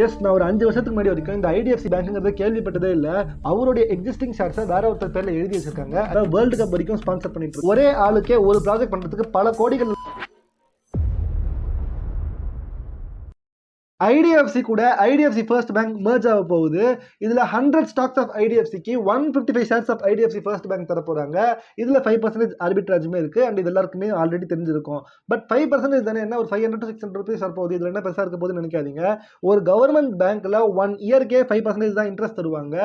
S, நான் ஒரு 5 வருஷத்துக்கு முன்னாடி வரைக்கும் இந்த ஐடிஎஃப்சி பேங்க்ங்கிறத கேள்விப்பட்டதே இல்லை. அவருடைய எக்ஸிஸ்டிங் ஷேர்ஸை வேற ஒருத்தர் பேர்ல எழுதி வச்சிருக்காங்க. அதாவது வேர்ல்டு கப் வரைக்கும் ஸ்பான்சர் பண்ணிட்டு இருக்கு. ஒரே ஆளுக்கே ஒரு ப்ராஜெக்ட் பண்றதுக்கு பல கோடிகள். ஐடிஎஃப்சி கூட ஐடிஎஃப்சி ஃபர்ஸ்ட் பேங்க் மர்ஜ் ஆக போகுது. இதுல 100 ஸ்டாக்ஸ் ஆஃப் ஐடிஎஃப்சிக்கு 155 shares of IDFC first bank தர போறாங்க. இதுல 5% ஆர்பிட்ராஜுமே இருக்கு. அண்ட் இது எல்லாருக்குமே ஆல்ரெடி தெரிஞ்சிருக்கும். பட் 5% தானே, என்ன ஒரு 500 to 600 rupees வரப்போகுது, இதுல என்ன பெருசா இருக்க போகுதுன்னு நினைக்காதீங்க. ஒரு கவர்மெண்ட் பேங்க்ல 1 இயர்க்கே 5% தான் இன்ட்ரெஸ்ட் தருவாங்க.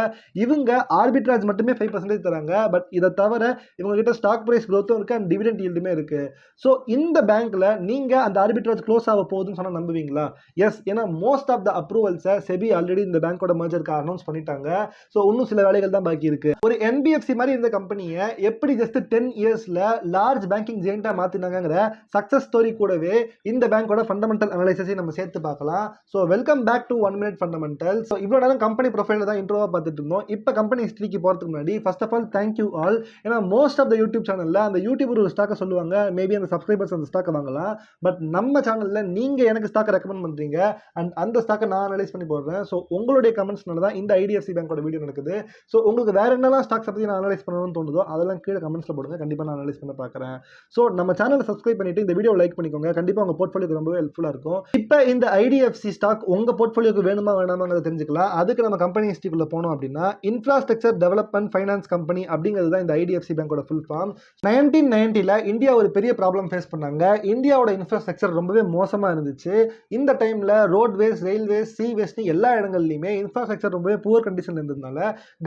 இவங்க ஆர்பிட்ராஜ் மட்டுமே 5% தராங்க. பட் இதை தவிர இவங்க கிட்ட ஸ்டாக் பிரைஸ் growth இருக்கு அண்ட் டிவிடெண்ட் ஈல்டுமே இருக்கு. ஸோ இந்த பேங்க்ல நீங்க அந்த ஆர்பிட்ராஜ் க்ளோஸ் ஆக போகுதுன்னு சொன்னா நம்புவீங்களா? எஸ், ஏன்னா மோஸ்ட் ஆஃப் த அப்ரூவல்ஸை செபி ஆல்ரெடி இந்த பேங்கோட மர்ஜருக்கு அனௌன்ஸ் பண்ணிட்டாங்க. ஸோ இன்னும் சில வேலைகள் தான் பாக்கி இருக்கு. ஒரு என்பிஎஃப்சி மாதிரி இருந்த கம்பெனியை எப்படி ஜஸ்ட் 10 இயர்ஸ்ல லார்ஜ் பேங்கிங் ஜெயிண்டா மாத்தினாங்கிற சக்சஸ் ஸ்டோரி கூடவே இந்த பேங்கோட ஃபண்டமெண்டல் அனலைசிஸை நம்ம சேர்த்து பார்க்கலாம். So welcome back to 1 minute fundamental. So இவ்வளோ நேரம் கம்பெனி ப்ரொஃபைல தான் இன்ட்ரோவா பார்த்துட்டு இருந்தோம். இப்போ கம்பெனி ஹிஸ்டரிக்கு போறதுக்கு முன்னாடி first of all thank you all. ஏன்னா மோஸ்ட் ஆஃப் த யூடியூப் சேனல்ல அந்த யூடியூபர் ஒரு ஸ்டாக்கை சொல்லுவாங்க, மேபி அந்த சப்ஸ்கிரைபர்ஸ் அந்த ஸ்டாக்கை வாங்கலாம். பட் நம்ம சேனல்ல நீங்க எனக்கு ஸ்டாக்கை ரெக்கமெண்ட் பண்றீங்க அண்ட் அந்த ஸ்டாக்கை நான் அனலைஸ் பண்ணி போடுறேன். ஸோ உங்களுடைய கமெண்ட்ஸ்னால தான் இந்த ஐடிஎஃப்சி பேங்கோட வீடியோ நடக்குது. ஸோ உங்களுக்கு வேற என்னெல்லாம் ஸ்டாக்ஸ் பற்றி நான் அனலைஸ் பண்ணணும்னு தோணுதோ அதெல்லாம் கீழே கமெண்ட்ஸ்ல போடுங்க. கண்டிப்பாக நான் அனலைஸ் பண்ண பார்க்குறேன். ஸோ நம்ம சேனலை சப்ஸ்கிரைப் பண்ணிட்டு இந்த வீடியோ லைக் பண்ணிக்கோங்க. கண்டிப்பாக உங்க போர்ட்ஃபோலியோக்கு ரொம்பவே ஹெல்ப்ஃபுல்லாக இருக்கும். இப்போ இந்த ஐடிஎஃப்சி ஸ்டாக் உங்க போர்ட்ஃபோலியோக்கு வேணுமா வேணாமாங்கிறத தெரிஞ்சுக்கலாம். அதுக்கு நம்ம கம்பெனி ஹிஸ்டரிக்குள்ள போனோம் அப்படின்னா, இன்ஃப்ராஸ்ட்ரக்சர் டெவலப்மெண்ட் ஃபைனான்ஸ் கம்பெனி அப்படிங்கிறது தான் இந்த ஐடிஎஃப்சி பேங்கோட ஃபுல் ஃபார்ம். 1990ல இந்தியா ஒரு பெரிய ப்ராப்ளம் ஃபேஸ் பண்ணாங்க. இந்தியாவோட இன்ஃப்ராஸ்ட்ரக்சர் ரொம்பவே மோசமா இருந்துச்சு. இந்த டைம்ல ரோட்வேஸ், ரயில்வேஸ், சீவேஸ்னு எல்லா இடங்கள்லையுமே இன்ஃப்ராஸ்ட்ரக்சர் ரொம்பவே புவர் கண்டிஷன் இருந்ததுனால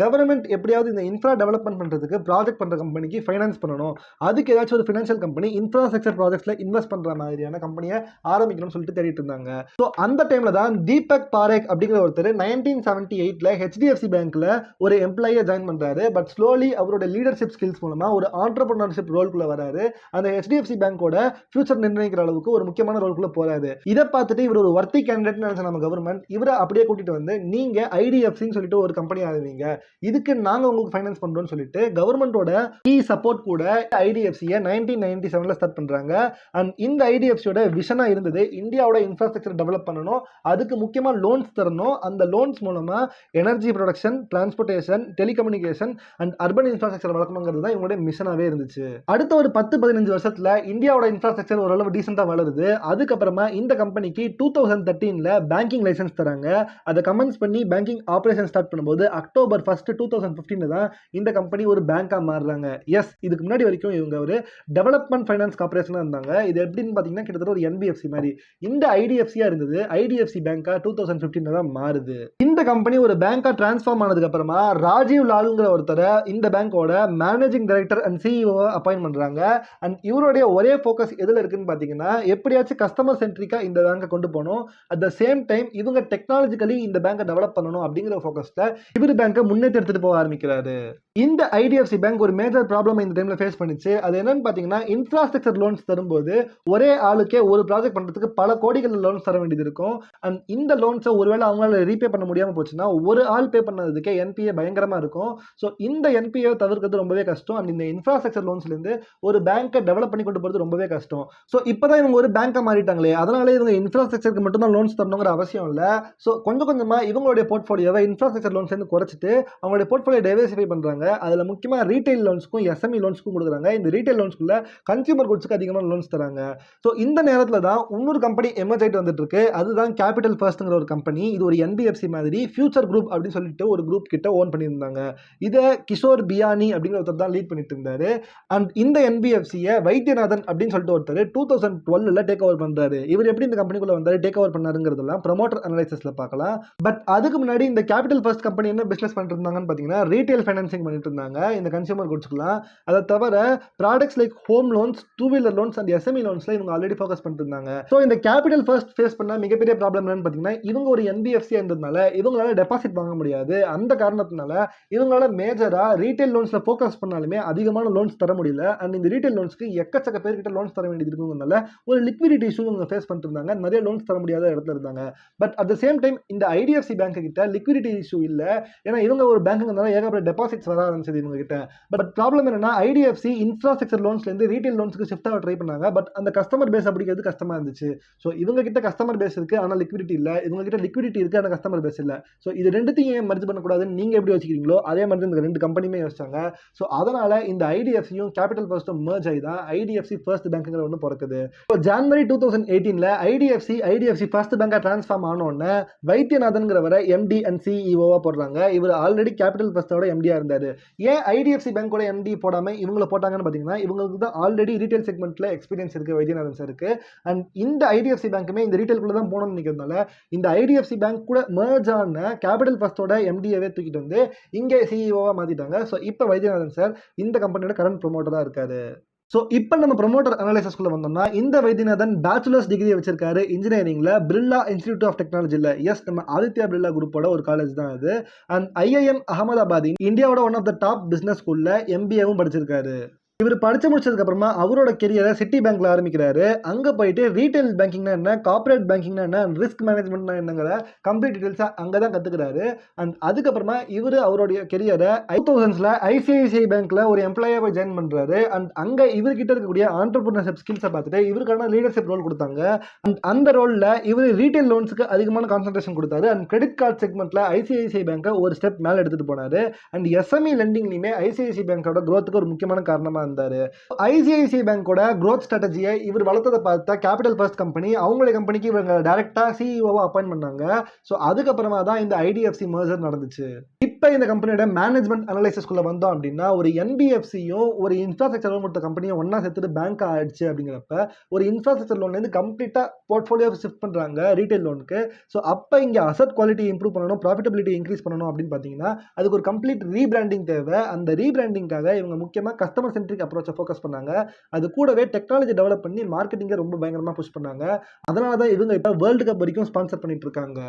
கவர்மெண்ட் எப்படியாவது இந்த இன்ஃப்ரா டெவலப்மெண்ட் பண்றதுக்கு ப்ராஜெக்ட் பண்ற கம்பெனிக்கு ஃபைனான்ஸ் பண்ணணும். அதுக்கு ஏதாச்சும் ஒரு ஃபினான்ஷியல் கம்பெனி இன்ஃப்ராஸ்ட்ரக்சர் ப்ராஜெக்ட்ஸ்ல இன்வெஸ்ட் பண்ற மாதிரியான கம்பெனியை ஆரம்பிக்கணும்னு சொல்லிட்டு தேடிட்டு இருந்தாங்க. ஸோ அந்த டைம்ல தான் தீபக் பாரேக் அப்படிங்கிற ஒருத்தர் 1978ல ஹெச்டிஎஃப்சி பேங்க்ல ஒரு எம்ப்ளாயியை ஜாயின் பண்றாரு. பட் ஸ்லோலி அவரோட லீடர்ஷிப் ஸ்கில்ஸ் மூலமா ஒரு ஆண்டர்பிரினர்ஷிப் ரோல்குள்ள வராரு. அந்த ஹெச்டிஎஃப்சி பேங்கோட ஃபியூச்சர் நிர்ணயிக்கிற அளவுக்கு ஒரு முக்கியமான ரோல்குள்ள போறாரு. இதை பார்த்துட்டு இவர் ஒரு வர்த்தி கேண்டிடேட் நினைச்ச நம்ம கவர்மெண்ட் இவரை அப்படியே கூட்டிட்டு வந்து, நீங்க ஐடிஎஃப்சின்னு சொல்லிட்டு ஒரு கம்பெனி ஆரம்பிங்க, இதுக்கு நாங்க உங்களுக்கு ஃபைனான்ஸ் பண்றோம்னு சொல்லிட்டு கவர்மெண்டோட கீ சப்போர்ட் கூட ஐடிஎஃப்சியை 1997ல ஸ்டார்ட் பண்றாங்க. அண்ட் இந்த ஐடிஎஃப்சியோட விஷனா இருந்தது இந்தியாவோட இன்ஃப்ராஸ்ட்ரக்சர் டெவலப் பண்ணணும், அதுக்கு முக்கியமா லோன்ஸ் தரணும், அந்த லோன்ஸ் மூலமா energy production, transportation, telecommunication and urban infrastructure வளர்க்கணுங்கிறது தான் இவங்களுடைய மிஷனாவே இருந்துச்சு. அடுத்த ஒரு 10-15 வருஷத்துல இந்தியாவோட இன்ஃப்ராஸ்ட்ரக்சர் ஓரளவு டீசெண்டா வளருது. அதுக்கப்புறமா இந்த கம்பெனிக்கு 2013ல பேங்கிங் லைசன்ஸ் தராங்க. அதை கமெண்ட்ஸ் பண்ணி பேங்கிங் ஆபரேஷன் ஸ்டார்ட் பண்ணும்போது அக்டோபர் 1, 2015 தான் இந்த கம்பெனி ஒரு பேங்கா மாறுறாங்க. எஸ், இதுக்கு முன்னாடி வரைக்கும் இவங்க ஒரு டெவலப்மெண்ட் ஃபைனான்ஸ் கார்பரேஷனா இருந்தாங்க. இது எப்படின்னு பாத்தீங்கன்னா கிட்டத்தட்ட ஒரு என்பிஎஃப்சி மாதிரி. இந்த ஐடிஎஃப்சியா இருந்தது ஐடிஎஃப்சி பேங்கா 2015 தான் மாறுது. இந்த கம்பெனி ஒரு பேங்கா டிரான்ஸ்ஃபார்ம் ஆனதுக்கு அப்புறமா ராஜீவ் லால்ங்கிற ஒருத்தரை இந்த பேங்கோட managing director and CEO appoint பண்றாங்க. அண்ட் இவருடைய ஒரே ஃபோக்கஸ் எதுல இருக்குன்னு பாத்தீங்கன்னா, எப்படியாச்சும் கஸ்டமர் சென்ட்ரிக்கா இந்த பேங்கை கொண்டு போகணும், அட் த சேம் டைம் இவங்க டெக்னாலஜிக்கலி இந்த பேங்கை டெவலப் பண்ணணும் அப்படிங்கிற ஃபோக்கஸ்ல இவர் பேங்கை முன்னேற்றி எடுத்துட்டு போக ஆரம்பிக்கிறாரு. இந்த ஐடிஎஃப்சி பேங்க் ஒரு மேஜர் ப்ராப்ளம் இந்த டைம்ல ஃபேஸ் பண்ணிச்சு. அது என்னன்னு பாத்தீங்கன்னா, இன்ஃப்ராஸ்ட்ரக்சர் லோன்ஸ் தரும்போது ஒரே ஆளுக்கே ஒரு ப்ராஜெக்ட் பண்றதுக்கு பல கோடிகள் லோன்ஸ் தர வேண்டியது இருக்கும். அண்ட் இந்த லோன்ஸை ஒருவேளை அவங்களால ரீபே பண்ண முடியாம போச்சுன்னா ஒரு ஆள் பே பண்ணதுக்கே என்பிஏ பயங்கரமா இருக்கும். ஸோ இந்த என்பிஏ தவிர்க்கிறது ரொம்பவே கஷ்டம். அண்ட் இந்த இன்ஃப்ராஸ்ட்ரக்சர் லோன்ஸ்ல இருந்து ஒரு பேங்கை டெவலப் பண்ணி கொண்டு போறது ரொம்பவே கஷ்டம். ஸோ இப்பதான் இவங்க ஒரு பேங்கா மாறிட்டாங்களே, அதனால இவங்க இன்ஃப்ராஸ்ட்ரக்சருக்கு மட்டும் தான் லோன்ஸ் தரணுங்கிற அவசியம் இல்லை. ஸோ கொஞ்சம் கொஞ்சமா இவங்களுடைய போர்ட்ஃபோலியோவை இன்ஃப்ராஸ்ட்ரக்சர் லோன்ஸ் குறைச்சிட்டு அவங்களுடைய போர்ட்ஃபோலியோ டைவர்சிஃபை பண்றாங்க. அதுல முக்கியமா ரீட்டைல் லோன்ஸ்க்கும் எஸ்எம்இ லோன்ஸ்க்கும் கொடுக்குறாங்க. இந்த ரீட்டைல் லோன்ஸ்க்குள்ள கன்சியூமர் குட்ஸ்க்கு அதிகமான லோன்ஸ் தராங்க. ஸோ இந்த நேரத்தில் தான் இன்னொரு கம்பெனி எமர்ஜ் ஆயிட்டு வந்துட்டு இருக்கு. அதுதான் கேபிட்டல் ஃபர்ஸ்ட்ங்கிற ஒரு கம்பெனி. இது ஒரு என்பிஎஃப்சி மாதிரி ஃபியூச்சர் குரூப் அப்படின்னு சொல்லிட்டு ஒரு குரூப் கிட்ட ஓன் பண்ணியிருந்தாங்க. இதை கிஷோர் பியானி அப்படிங்கிற ஒருத்தர் தான் லீட் பண்ணிட்டு இருந்தாரு. அண்ட் இந்த என்பிஎஃப்சியை வைத்தியநாதன் அப்படின்னு சொல்லிட்டு ஒருத்தர் 2012ல டேக் ஓவர் பண்றாரு. இவர் எப்படி இந்த கம்பெனிக்குள்ள வந்தாரு, டேக் ஓவர் பண்ணாருங்கிறதெல்லாம் ப்ரமோட்டர் அனலைசிஸ்ல பார்க்கலாம். பட் அதுக்கு முன்னாடி இந்த கேபிட்டல் ஃபர்ஸ்ட் கம்பெனி என்ன பிசினஸ் பண்ணிட்டு இருந்தாங்கன்னு பாத்தீங்கன்னா, ரீட்டைல் ஃபைனான்சிங் பண்ணிட்டு இருந்தாங்க இந்த கன்சியூமர் குட்ஸ்க்குலாம். அதை தவிர products like home loans, 2 wheeler loans and SME லோன்ஸ்ல இவங்க ஆல்ரெடி ஃபோக்கஸ் பண்ணிட்டு இருந்தாங்க. ஸோ இந்த கேபிட்டல் ஃபர்ஸ்ட் ஃபேஸ் பண்ண மிகப்பெரிய ப்ராப்ளம் என்னன்னு பாத்தீங்கன்னா, இவங்க ஒரு என்பிஎஃப்சி இருந்ததுனால இவங்களால டெபாசிட் வாங்க முடியாது. அந்த காரணத்தினால இவங்களால மேஜரா ரீட்டைல் லோன்ஸ்ல ஃபோக்கஸ் பண்ணாலுமே அதிகமான லோன்ஸ் தர முடியல. அண்ட் இந்த ரீட்டைல் லோன்ஸ்க்கு எக்கச்சக்க பேர்கிட்ட லோன்ஸ் தர வேண்டியது இருக்குங்கிறதுனால ஒரு லிக்விடிட்டி இஷ்யூ இவங்க ஃபேஸ் பண்ணிட்டு இருந்தாங்க. நிறைய லோன்ஸ் தர முடியாத இடத்துல இருந்தாங்க. But at the same time இந்த ஐடிஎஃப்சி பேங்க் கிட்ட லிக்விடிட்டி இஷ்யூ இல்லை. ஏன்னா இவங்க ஒரு பேங்க்ங்கிறதுனால ஏகப்பட்ட டெபாசிட்ஸ் வர ஆரம்பிச்சது இவங்க கிட்ட. பட் ப்ராப்ளம் என்னன்னா ஐடிஎஃப்சி இன்ஃப்ராஸ்ட்ரக்சர் லோன்ஸ்ல இருந்து ரீட்டைல் லோன்ஸ்க்கு ஷிஃப்ட் ஆக ட்ரை பண்ணாங்க. பட் அந்த கஸ்டமர் பேஸ் அப்படிங்கிறது கஷ்டமா இருந்துச்சு. ஸோ இவங்க கிட்ட கஸ்டமர் பேஸ் இருக்கு, ஆனால் லிக்விடிட்டி இல்ல. இவங்க கிட்ட லிக்விடிட்டி இருக்கு, ஆனால் கஸ்டமர் பேஸ் இல்ல. ஸோ இது ரெண்டுத்தையும் மர்ஜ் பண்ணக்கூடாதுன்னு நீங்க எப்படி யோசிக்கிறீங்களோ அதே மாதிரி இந்த ரெண்டு கம்பெனியுமே யோசிச்சாங்க. ஸோ அதனால இந்த ஐடிஎஃப்சியும் கேபிட்டல் ஃபர்ஸ்டும் மர்ஜ் ஆகி தான் ஐடிஎஃப்சி ஃபர்ஸ்ட் பேங்க்ங்கிற ஒன்று பிறக்குது. இப்போ ஜனவரி 2018ல ஐடிஎஃப்சி ஃபர்ஸ்ட் பேங்கா டிரான்ஸ்ஃபார்ம் ஆனோடனே வைத்தியநாதன்கிறவரை எம்டி அண்ட் சிஇஓவா போடுறாங்க. இவர் ஆல்ரெடி கேபிட்டல் ஃபர்ஸ்டோட எம்டியா இருந்தாரு. ஏன் ஐடிஎஃப்சி பேங்கோட எம்டி போடாம இவங்களை போட்டாங்கன்னு பாத்தீங்கன்னா, இவங்களுக்கு தான் ஆல்ரெடி ரீட்டைல் செக்மெண்ட்ல எக்ஸ்பீரியன்ஸ் இருக்கு வைத்தியநாதன் சாருக்கு. அண்ட் இந்த ஐடிஎஃப்சி பேங்க்குமே இந்த ரீட்டைல்குள்ள தான் போகணும்னு நினைக்கிறதுனால இந்த ஐடிஎஃப்சி பேங்க் கூட மர்ஜ் ஆன கேபிட்டல் ஃபர்ஸ்டோட எம்டிஏவே தூக்கிட்டு வந்து இங்கே சிஇஓவா மாத்திட்டாங்க. ஸோ இப்போ வைத்தியநாதன் சார் இந்த கம்பெனியோட கரண்ட் ப்ரொமோட்டரா இருக்காரு. ஸோ இப்போ நம்ம ப்ரொமோட்டர் அனாலிசிஸ்குள்ள வந்தோம்னா, இந்த வைத்தியநாதன் பேச்சுலர்ஸ் டிகிரி வச்சிருக்காரு இன்ஜினியரிங்ல பிர்லா இன்ஸ்டிடியூட் ஆஃப் டெக்னாலஜில. எஸ், நம்ம ஆதித்யா பிர்லா குரூப்போட ஒரு காலேஜ் தான் அது. அண்ட் ஐஐஎம் அகமதாபாத் இந்தியாவோட one of the top business ஸ்கூல்ல எம்பிஏவும் படிச்சிருக்காரு. இவர் படிச்சு முடிச்சதுக்கு அப்புறமா அவரோட கெரியரை சிட்டி பேங்க்ல ஆரம்பிக்கிறாரு. அங்க போயிட்டு ரீட்டைல் பேங்கிங்னா என்ன, கார்பரேட் பேங்கிங்னா என்ன, ரிஸ்க் மேனேஜ்மெண்ட்னா என்னங்கிற கம்ப்ளீட் டீடைல்ஸா அங்கதான் கத்துக்கிறாரு. அண்ட் அதுக்கப்புறமா இவர் அவருடைய கெரியரை 2000ஸ்ல ஐசிஐசிஐ பேங்க்ல ஒரு எம்ப்ளாயா போய் ஜாயின் பண்றாரு. அண்ட் அங்க இவர்கிட்ட இருக்கக்கூடிய ஆண்டர்பிரினர்ஷிப் ஸ்கில்ஸை பார்த்துட்டு இவருக்கான லீடர்ஷிப் ரோல் கொடுத்தாங்க. அண்ட் அந்த ரோல்ல இவர் ரீட்டைல் லோன்ஸ்க்கு அதிகமான கான்சன்ட்ரேஷன் கொடுத்தாரு. அண்ட் கிரெடிட் கார்டு செக்மெண்ட்ல ஐசிஐசிஐ பேங்கை ஒரு ஸ்டெப் மேல எடுத்துட்டு போனாரு. அண்ட் எஸ்எம்இ லெண்டிங்லயுமே ஐசிஐசிஐ பேங்கோட growthக்கு ஒரு முக்கியமான காரணமா இருந்தாரு. ஐசிஐசிஐ பேங்கோட growth ஸ்ட்ராட்டஜியை இவர் வளர்த்ததை பார்த்த கேபிட்டல் ஃபர்ஸ்ட் கம்பெனி அவங்களுடைய கம்பெனிக்கு இவங்க டைரக்டா சிஇஓவா அப்பாயிண்ட் பண்ணாங்க. ஸோ அதுக்கப்புறமா தான் இந்த ஐடிஎஃப்சி மர்ஜர் நடந்துச்சு. இப்போ இந்த கம்பெனியோட மேனேஜ்மெண்ட் அனலைசிஸ்குள்ள வந்தோம் அப்படின்னா, ஒரு என்பிஎஃப்சியும் ஒரு இன்ஃப்ராஸ்ட்ரக்சர் லோன் கொடுத்த கம்பெனியும் ஒன்னா சேர்த்துட்டு பேங்க் ஆயிடுச்சு அப்படிங்கிறப்ப ஒரு இன்ஃப்ராஸ்ட்ரக்சர் லோன்ல இருந்து கம்ப்ளீட்டா போர்ட்ஃபோலியோ ஷிஃப்ட் பண்றாங்க ரீட்டைல் லோனுக்கு. ஸோ அப்போ இங்க அசட் குவாலிட்டி இம்ப்ரூவ் பண்ணணும், ப்ராஃபிட்டபிலிட்டி இன்க்ரீஸ் பண்ணணும் அப்படின்னு பார்த்தீங்கன்னா அதுக்கு ஒரு கம்ப்ளீட் ரீபிராண்டிங் தேவை. அந்த ரீபிராண்டிங்காக இவங்க முக்கியமாக கஸ்டமர் சென்ட்ரிக் அப்ரோச்சை ஃபோக்கஸ் பண்ணாங்க. அது கூடவே டெக்னாலஜி டெவலப் பண்ணி மார்க்கெட்டிங்கை ரொம்ப பயங்கரமா புஷ் பண்ணாங்க. அதனால தான் இவங்க இப்போ வேர்ல்டு கப் வரைக்கும் ஸ்பான்சர் பண்ணிட்டு இருக்காங்க.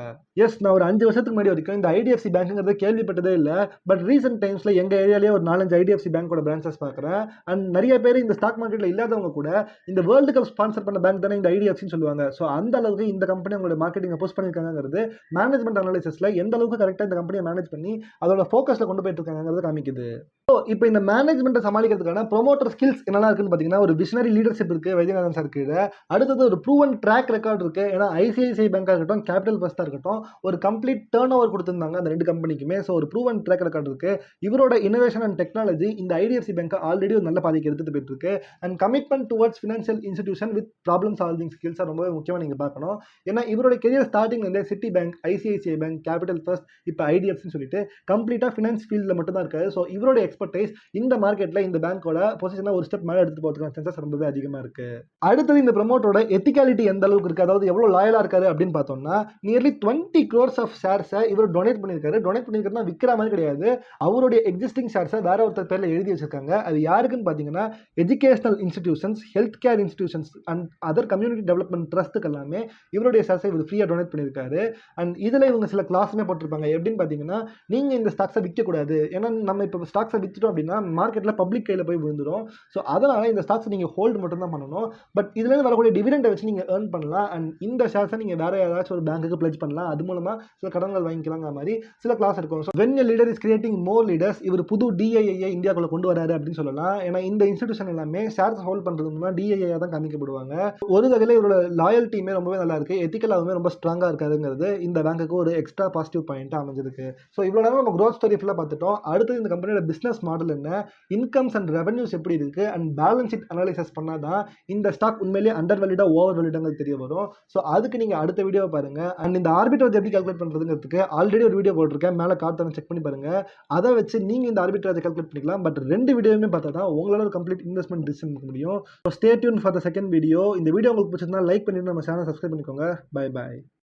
எஸ், நான் ஒரு 5 வருஷத்துக்கு முன்னாடி வரைக்கும் இந்த ஐடிஎஃப்சி பேங்க்ங்கிறத கேள்விப்பட்டதே இல்லை. பட் ரீசென்ட் டைம்ஸ்ல எங்க ஏரியாலேயே ஒரு 4-5 ஐடிஎஃப்சி பேங்கோட பிரான்ச்சஸ் பார்க்குறேன். அண்ட் நிறைய பேர் இந்த ஸ்டாக் மார்க்கெட்ல இல்லாதவங்க கூட இந்த வேர்ல்டு கப் ஸ்பான்சர் பண்ண பேங்க் தானே இந்த ஐடிஎஃப்சின்னு சொல்லுவாங்க. ஸோ அந்த அளவுக்கு இந்த கம்பெனி அவங்களோட மார்க்கெட்டிங்கை புஷ் பண்ணியிருக்காங்கிறது மேனேஜ்மெண்ட் அனாலிசிஸ்ல எந்த அளவுக்கு கரெக்டாக இந்த கம்பெனியை மேனேஜ் பண்ணி அதோட ஃபோக்கஸ்ல கொண்டு போயிட்டு இருக்காங்கிறது காமிக்குது. ஸோ இப்போ இந்த மேனேஜ்மெண்ட்டை சமாளிக்கிறதுக்கான ப்ரொமோட்டர் ஸ்கில்ஸ் என்னெல்லாம் இருக்குன்னு பார்த்தீங்கன்னா, ஒரு விஷனரி லீடர்ஷிப் இருக்கு வைத்தியநாதன் சார் கீழே. அடுத்தது ஒரு ப்ரூவன் ட்ராக் ரெக்கார்ட் இருக்கு. ஏன்னா ஐசிஐசிஐ பேங்காக இருக்கட்டும், கேபிட்டல் ஃபர்ஸ்டாக இருக்கட்டும், ஒரு கம்ப்ளீட் டர்ன் ஓவர் கொடுத்துருந்தாங்க அந்த ரெண்டு கம்பெனிக்குமே. ஸோ ஒரு ப்ரூவன் ட்ராக் ரெக்கார்ட் இருக்கு. இவரோட இனோவேஷன் அண்ட் டெக்னாலஜி இந்த ஐடிஎஃப்சி பேங்கை ஆல்ரெடி ஒரு நல்ல பாதைக்கு எடுத்துட்டு போயிட்டு இருக்கு. And commitment towards financial institution with problem solving skills ரொம்பவே முக்கியமாக நீங்க பார்க்கணும். ஏன்னா இவரோட கெரியர் ஸ்டார்டிங் வந்து city bank, ICICI bank, capital first, இப்போ ஐடிஎஃப்சின்னு சொல்லிட்டு கம்ப்ளீட்டாக ஃபினான்ஸ் ஃபீல்டில் மட்டும் தான் இருக்காது. ஸோ இவரோட எக்ஸ்பர்டைஸ் இந்த மார்க்கெட்ல இந்த பேங்கோட பொசிஷனை ஒரு ஸ்டெப் மேலே எடுத்துட்டு போறதுக்கான சான்சஸ் ரொம்பவே அதிகமா இருக்கு. அடுத்தது இந்த ப்ரொமோட்டரோட எத்திகாலிட்டி எந்த அளவுக்கு இருக்கு, அதாவது எவ்வளவு லாயலா இருக்காரு அப்படின்னு பார்த்தோம்னா, நியர்லி 20 crores ஆஃப் ஷேர்ஸை இவர் டொனேட் பண்ணியிருக்காரு. டொனேட் பண்ணியிருக்காருன்னா விற்கிற மாதிரி கிடையாது, அவருடைய எக்ஸிஸ்டிங் ஷேர்ஸை வேற ஒருத்தர் பேர்ல எழுதி வச்சிருக்காங்க. அது யாருக்குன்னு பார்த்தீங்கன்னா, educational institutions, health care institutions and other community development ட்ரஸ்ட்டுக்கு எல்லாமே இவருடைய ஷேர்ஸை இவர் ஃப்ரீயா டொனேட் பண்ணியிருக்காரு. அண்ட் இதுல இவங்க சில கிளாஸுமே போட்டிருப்பாங்க. எப்படின்னு பார்த்தீங்கன்னா, நீங்க இந்த ஸ்டாக்ஸை விற்கக்கூடாது. ஏன்னா நம்ம இப்போ ஸ்டாக்ஸை வித்துட்டோம் அப்படின்னா மார்க்கெட்ல பப்ளிக் கையில போய் விழுந்துரும். ஸோ அதனால இந்த ஸ்டாக்ஸ் நீங்க ஹோல்டு மட்டும் தான் பண்ணணும். பட் இதுல இருந்து வரக்கூடிய டிவிடெண்டை வச்சு நீங்க ஏர்ன் பண்ணலாம். அண்ட் இந்த ஷேர்ஸை நீங்க வேற ஏதாச்சும் ஒரு பேங்க்குக்கு பிளட்ஜ் பண்ணலாம். அது மூலமா சில கடன்கள் வாங்கிக்கலாங்கிற மாதிரி சில கிளாஸ் இருக்கும். So when a leader is creating more leaders, இவர் புது டிஐஐ இந்தியாக்குள்ள கொண்டு வராரு அப்படின்னு சொல்லலாம். ஏன்னா இந்த இன்ஸ்டிடியூஷன் எல்லாமே ஷேர்ஸ் ஹோல்ட் பண்றது மூலமா டிஐஐ தான் காமிக்கப்படுவாங்க. ஒரு வகையில் இவரோட லாயல்ட்டியுமே ரொம்பவே நல்லா இருக்கு, எத்திக்கலாகவே ரொம்ப ஸ்ட்ராங்கா இருக்காருங்கிறது இந்த பேங்க்குக்கு ஒரு எக்ஸ்ட்ரா பாசிட்டிவ் பாயிண்ட் அமைஞ்சிருக்கு. ஸோ இவ்வளவு நேரம் நம்ம growth story ஃபுல்லா பார்த்துட்டோம். அடுத்து இந்த கம்பெனியோட பிசினஸ் மாடல் என்ன, இன்கம்ஸ் அண்ட் ரெவன்யூஸ் எப்படி இருக்கு, அண்ட் பேலன்ஸ் ஷீட் அனாலிசிஸ் பண்ணாதான் இந்த ஸ்டாக் உண்மையிலேயே அண்டர் வேல்யூடா ஓவர் வேல்யூடாங்கிறது தெரிய வரும். ஸோ அதுக்கு நீங்க அடுத்த வீடியோ பாருங்க. அண்ட் இந்த ஆர்பிட்ரேஜ் எப்படி கால்குலேட் பண்றதுங்கிறதுக்கு ஆல்ரெடி ஒரு வீடியோ போட்டிருக்கேன், மேலே கார்டு செக் பண்ணி பாருங்க. அதை வச்சு நீங்க இந்த ஆர்பிட்ரேஜ் கால்குலேட் பண்ணிக்கலாம். பட் ரெண்டு வீடியோவுமே பார்த்தா தான் உங்களால ஒரு கம்ப்ளீட் இன்வெஸ்ட்மெண்ட் டிசிஷன் எடுக்க முடியும். So stay tune for the second video. இந்த வீடியோ உங்களுக்கு பிடிச்சிருந்தா லைக் பண்ணிட்டு நம்ம சேனல் சப்ஸ்கிரைப் பண்ணிக்கோங்க. Bye bye.